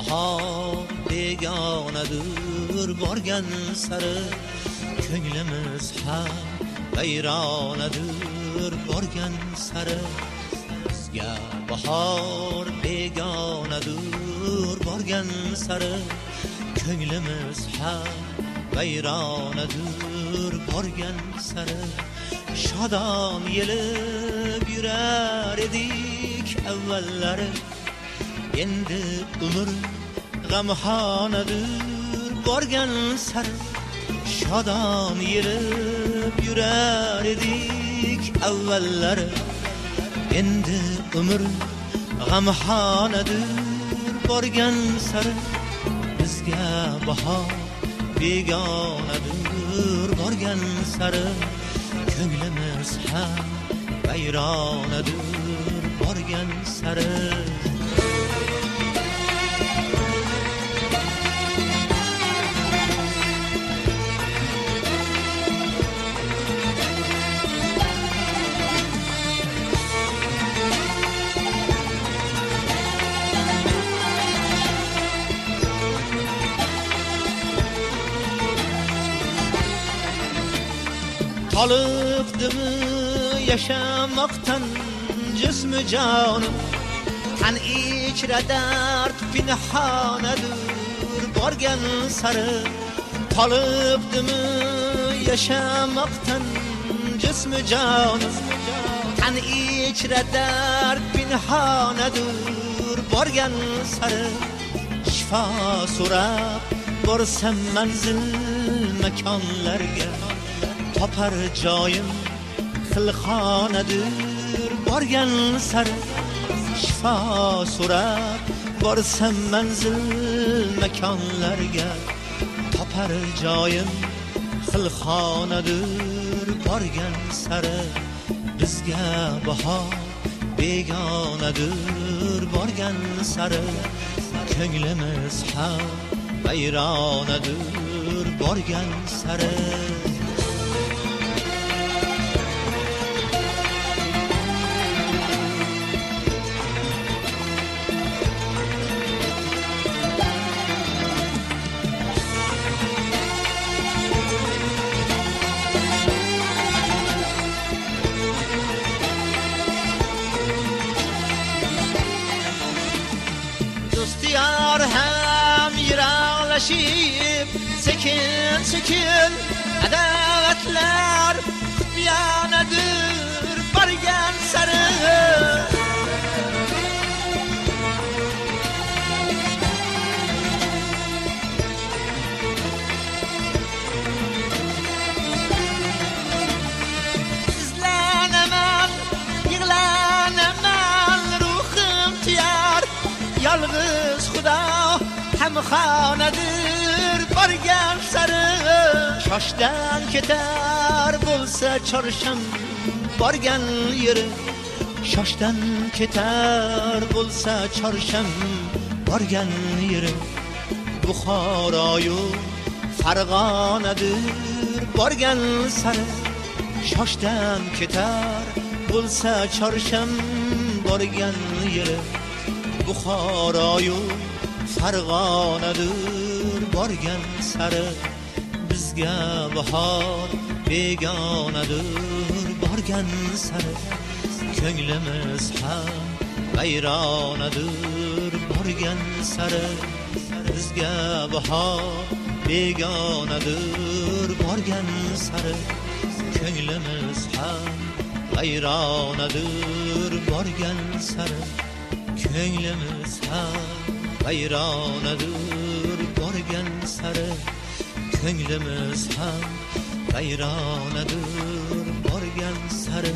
bahor begonadir borgan sari ko'nglimiz ham vayronadir borgan sari bizga bahor begonadir borgan sari ko'nglimiz ham vayronadir borgan sari shodon yelib yurar edik avvallari endi umr g'amxonadir borgan sari shodon yelib yurar edik avvallari endi umr g'amxonadir borgan sari bizga bahor begonadir borgan sari ko'nglimiz ham vayronadir borgan sari Toliqdimi yaşamaktan cismi canım Tan ichra dard pinhonadir borgan sari Toliqdimi yaşamaktan cismi canım Tan ichra dard pinhonadir borgan sari Shifo so'rab borsam manzil makonlarga topar joyim xilxonadir borgan sari shifo so'rab borsam manzil makonlarga topar joyim xilxonadir borgan sari bizga bahor begonadir borgan sari ko'nglimiz ham vayronadir borgan sari Dostiyar hem yiraqlashib sekin sekin adovatlar xiyanadir borgan sari izlanaman yig'lanaman ruhim tiyar yalnız Xudo hamxonadir borgan sari shoshdan ketar bo'lsa chorsham borgan yeri shoshdan ketar bo'lsa chorsham borgan yeri Buxoroyu Farg'onadir borgan sari shoshdan ketar bo'lsa chorsham borgan yeri Buxoroyu Farg'onadir borgan sari bizga bahor begonadir borgan sari ko'nglimiz ham vayronadir borgan sari bizga bahor begonadir borgan sari ko'nglimiz ham vayronadir borgan sari ko'nglimiz ham vayronadir borgan sari ko'nglimiz ham vayronadir borgan sari